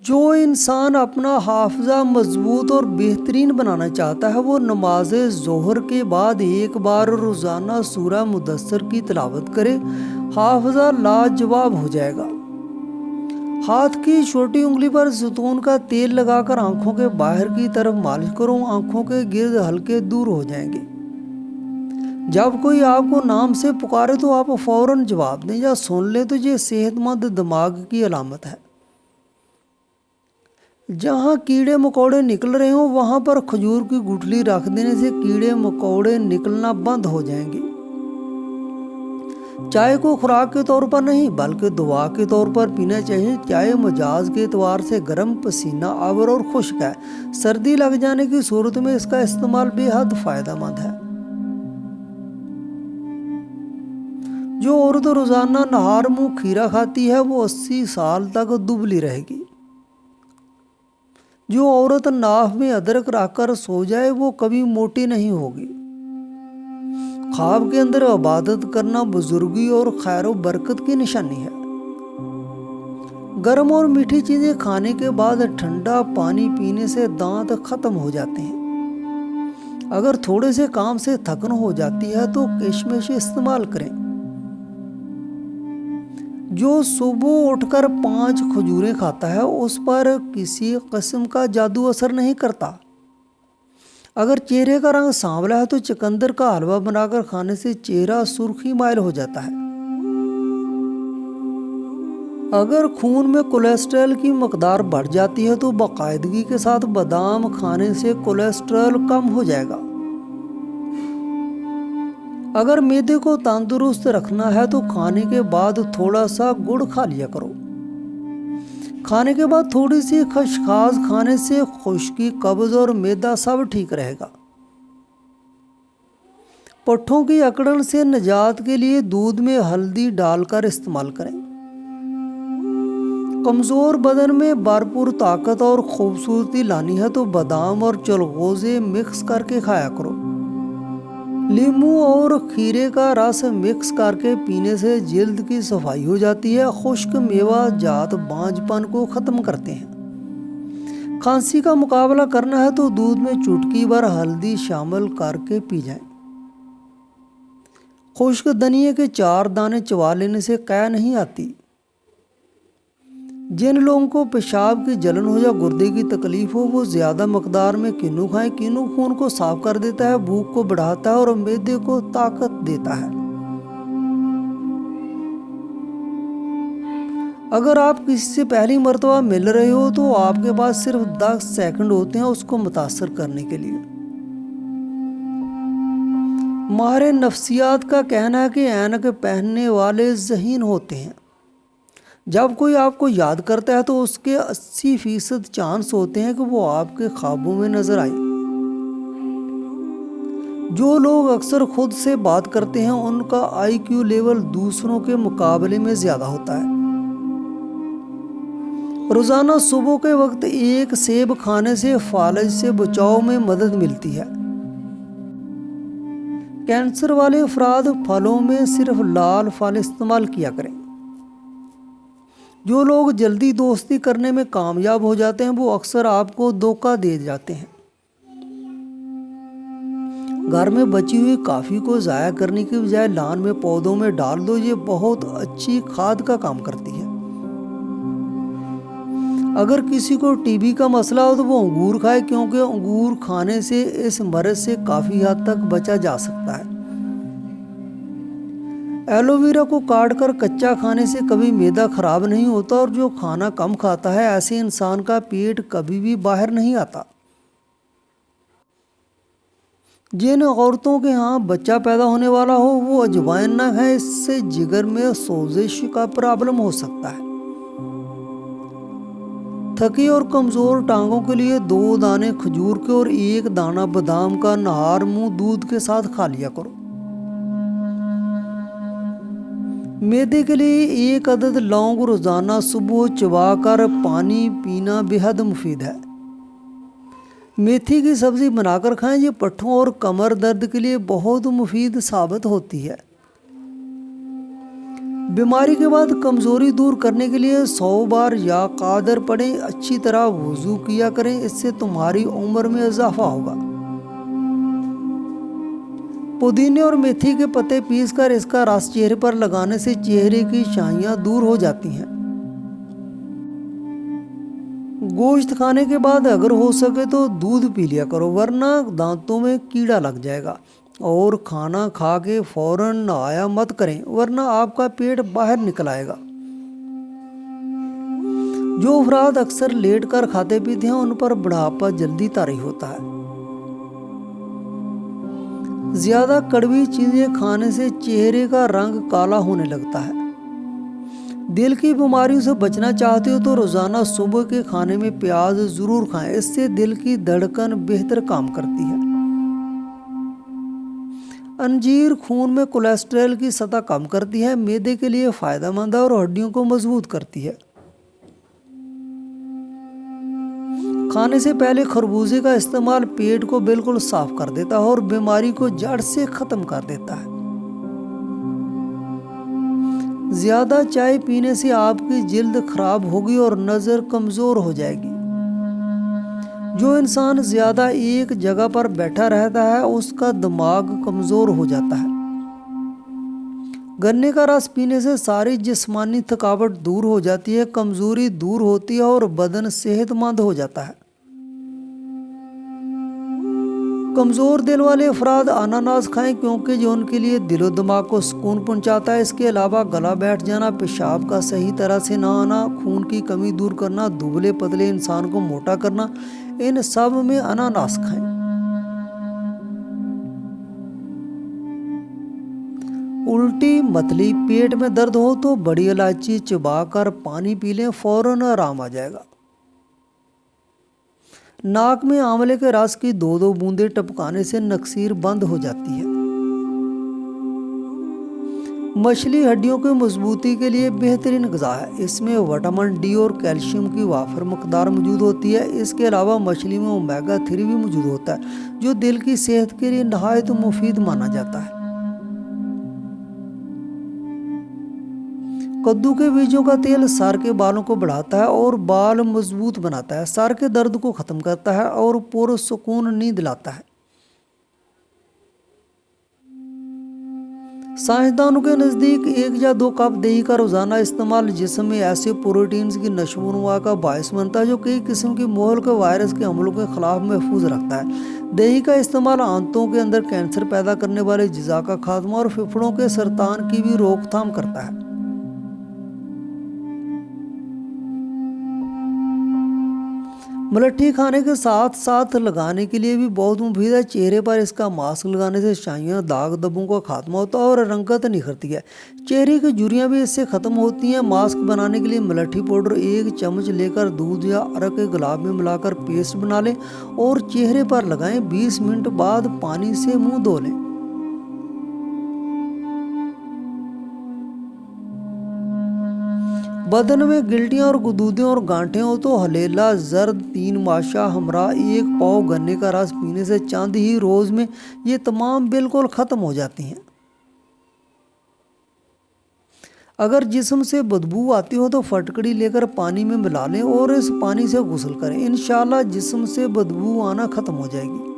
जो इंसान अपना हाफजा मजबूत और बेहतरीन बनाना चाहता है वो नमाज ज़ोहर के बाद एक बार रोज़ाना सूरह मुदस्सर की तिलावत करे, हाफजा लाजवाब हो जाएगा। हाथ की छोटी उंगली पर जैतून का तेल लगाकर आंखों के बाहर की तरफ मालिश करो, आंखों के गिर्द हल्के दूर हो जाएंगे। जब कोई आपको नाम से पुकारे तो आप फौरन जवाब दें या सुन लें, तो ये सेहतमंद दिमाग की अलामत है। जहाँ कीड़े मकोड़े निकल रहे हों वहाँ पर खजूर की गुठली रख देने से कीड़े मकोड़े निकलना बंद हो जाएंगे। चाय को खुराक के तौर पर नहीं बल्कि दुआ के तौर पर पीना चाहिए। चाय मिजाज के एतबार से गर्म, पसीना आवर और खुश्क है। सर्दी लग जाने की सूरत में इसका इस्तेमाल बेहद फायदेमंद है। जो औरत रोजाना नहार मुंह खीरा खाती है वो 80 साल तक दुबली रहेगी। जो औरत नाफ में अदरक रखकर सो जाए वो कभी मोटी नहीं होगी। ख्वाब के अंदर इबादत करना बुजुर्गी और खैर बरकत की निशानी है। गर्म और मीठी चीजें खाने के बाद ठंडा पानी पीने से दांत खत्म हो जाते हैं। अगर थोड़े से काम से थकन हो जाती है तो किशमिश इस्तेमाल करें। जो सुबह उठकर 5 खजूरें खाता है उस पर किसी किस्म का जादू असर नहीं करता। अगर चेहरे का रंग सांवला है तो चुकंदर का हलवा बनाकर खाने से चेहरा सुर्खी माइल हो जाता है। अगर खून में कोलेस्ट्रॉल की मकदार बढ़ जाती है तो बाकायदगी के साथ बादाम खाने से कोलेस्ट्रॉल कम हो जाएगा। अगर मैदे को तंदुरुस्त रखना है तो खाने के बाद थोड़ा सा गुड़ खा लिया करो। खाने के बाद थोड़ी सी खसखस खाने से खुश्की, कब्ज और मैदा सब ठीक रहेगा। पट्ठों की अकड़न से निजात के लिए दूध में हल्दी डालकर इस्तेमाल करें। कमजोर बदन में भरपूर ताकत और खूबसूरती लानी है तो बादाम और चलगोजे मिक्स करके खाया करो। नींबू और खीरे का रस मिक्स करके पीने से जिल्द की सफाई हो जाती है। खुश्क मेवा जात बांझपन को खत्म करते हैं। खांसी का मुकाबला करना है तो दूध में चुटकी भर हल्दी शामिल करके पी जाएं। खुश्क धनिये के 4 दाने चबा लेने से कै नहीं आती। जिन लोगों को पेशाब की जलन हो या गुर्दे की तकलीफ हो वो ज्यादा मकदार में किन्नू खाएं। किन्नू खून को साफ कर देता है, भूख को बढ़ाता है और मैदे को ताकत देता है। अगर आप किसी से पहली मर्तबा मिल रहे हो तो आपके पास सिर्फ 10 सेकंड होते हैं उसको मुतासर करने के लिए। माहिर नफ्सियात का कहना है कि ऐनक पहनने वाले ज़हीन होते हैं। जब कोई आपको याद करता है तो उसके 80% चांस होते हैं कि वो आपके ख्वाबों में नजर आए। जो लोग अक्सर खुद से बात करते हैं उनका IQ लेवल दूसरों के मुकाबले में ज्यादा होता है। रोजाना सुबह के वक्त एक सेब खाने से फालज से बचाव में मदद मिलती है। कैंसर वाले अफराद फलों में सिर्फ लाल फल इस्तेमाल किया करें। जो लोग जल्दी दोस्ती करने में कामयाब हो जाते हैं वो अक्सर आपको धोखा दे जाते हैं। घर में बची हुई कॉफी को ज़ाया करने की बजाय लान में पौधों में डाल दो, ये बहुत अच्छी खाद का काम करती है। अगर किसी को टीबी का मसला हो तो वो अंगूर खाए क्योंकि अंगूर खाने से इस मर्ज से काफ़ी हद तक बचा जा सकता है। एलोवेरा को काट कर कच्चा खाने से कभी मैदा खराब नहीं होता और जो खाना कम खाता है ऐसे इंसान का पेट कभी भी बाहर नहीं आता। जिन औरतों के यहाँ बच्चा पैदा होने वाला हो वो अजवाइन ना खाए, इससे जिगर में सोजिश का प्रॉब्लम हो सकता है। थकी और कमजोर टांगों के लिए 2 दाने खजूर के और 1 दाना बादाम का नहार मुंह दूध के साथ खा लिया करो। मैदे के लिए 1 अदद लौंग रोजाना सुबह चबाकर पानी पीना बेहद मुफीद है। मेथी की सब्जी बनाकर खाएं, ये पट्ठों और कमर दर्द के लिए बहुत मुफीद साबित होती है। बीमारी के बाद कमजोरी दूर करने के लिए 100 बार या कादर पढ़ें, अच्छी तरह वुजू किया करें, इससे तुम्हारी उम्र में इजाफा होगा। पुदीने और मेथी के पत्ते पीसकर इसका रस चेहरे पर लगाने से चेहरे की शाइयां दूर हो जाती हैं। गोश्त खाने के बाद अगर हो सके तो दूध पी लिया करो, वरना दांतों में कीड़ा लग जाएगा। और खाना खा के फौरन नहाया मत करें, वरना आपका पेट बाहर निकल आएगा। जो अफराद अक्सर लेट कर खाते पीते हैं उन पर बुढ़ापा जल्दी तारी होता है। ज्यादा कड़वी चीजें खाने से चेहरे का रंग काला होने लगता है। दिल की बीमारियों से बचना चाहते हो तो रोजाना सुबह के खाने में प्याज जरूर खाएं, इससे दिल की धड़कन बेहतर काम करती है। अंजीर खून में कोलेस्ट्रॉल की सतह कम करती है, मैदे के लिए फायदेमंद है और हड्डियों को मजबूत करती है। खाने से पहले खरबूजे का इस्तेमाल पेट को बिल्कुल साफ कर देता है और बीमारी को जड़ से खत्म कर देता है। ज्यादा चाय पीने से आपकी जिल्द खराब होगी और नजर कमजोर हो जाएगी। जो इंसान ज्यादा एक जगह पर बैठा रहता है उसका दिमाग कमजोर हो जाता है। गन्ने का रस पीने से सारी जिस्मानी थकावट दूर हो जाती है, कमजोरी दूर होती है और बदन सेहतमंद हो जाता है। कमजोर दिल वाले अफराद अनानास खाएं, क्योंकि जो उनके लिए दिलो दिमाग को सुकून पहुंचाता है। इसके अलावा गला बैठ जाना, पेशाब का सही तरह से ना आना, खून की कमी दूर करना, दुबले पतले इंसान को मोटा करना, इन सब में अनानास खाएं। उल्टी मतली, पेट में दर्द हो तो बड़ी इलायची चबाकर पानी पी लें, फौरन आराम आ जाएगा। नाक में आंवले के रस की 2-2 बूंदें टपकाने से नक्सीर बंद हो जाती है। मछली हड्डियों की मजबूती के लिए बेहतरीन ग़िज़ा है। इसमें विटामिन डी और कैल्शियम की वाफर मकदार मौजूद होती है। इसके अलावा मछली में ओमेगा 3 भी मौजूद होता है, जो दिल की सेहत के लिए नहायत मुफीद माना जाता है। कद्दू के बीजों का तेल सर के बालों को बढ़ाता है और बाल मजबूत बनाता है, सर के दर्द को खत्म करता है और पुरसुकून नींद दिलाता है। साइंसदानों के नज़दीक 1 या 2 कप दही का रोजाना इस्तेमाल जिस्म में ऐसे प्रोटीन्स की नशोनुमा का बायस बनता है जो कई किस्म की मोहल के वायरस के हमलों के खिलाफ महफूज रखता है। दही का इस्तेमाल आंतों के अंदर कैंसर पैदा करने वाले जिज़ा का खात्मा और फेफड़ों के सरतान की भी रोकथाम करता है। मलट्ठी खाने के साथ साथ लगाने के लिए भी बहुत मुफीद है। चेहरे पर इसका मास्क लगाने से शाइयाँ, दाग धब्बों का खात्मा होता है और रंगत निखरती है। चेहरे की झुर्रियाँ भी इससे ख़त्म होती हैं। मास्क बनाने के लिए मलट्ठी पाउडर 1 चम्मच लेकर दूध या अरक के गुलाब में मिलाकर पेस्ट बना लें और चेहरे पर लगाएं। 20 मिनट बाद पानी से मुँह धो लें। बदन में गिल्टियाँ और गुदूदियाँ और गांठें हो तो हलेला, जर्द, 3 माशा, हमरा, 1 पाव गन्ने का रस पीने से चंद ही रोज में ये तमाम बिल्कुल ख़त्म हो जाती हैं। अगर जिस्म से बदबू आती हो तो फटकड़ी लेकर पानी में मिला लें और इस पानी से गुस्ल करें। इंशाल्लाह जिस्म से बदबू आना ख़त्म हो जाएगी।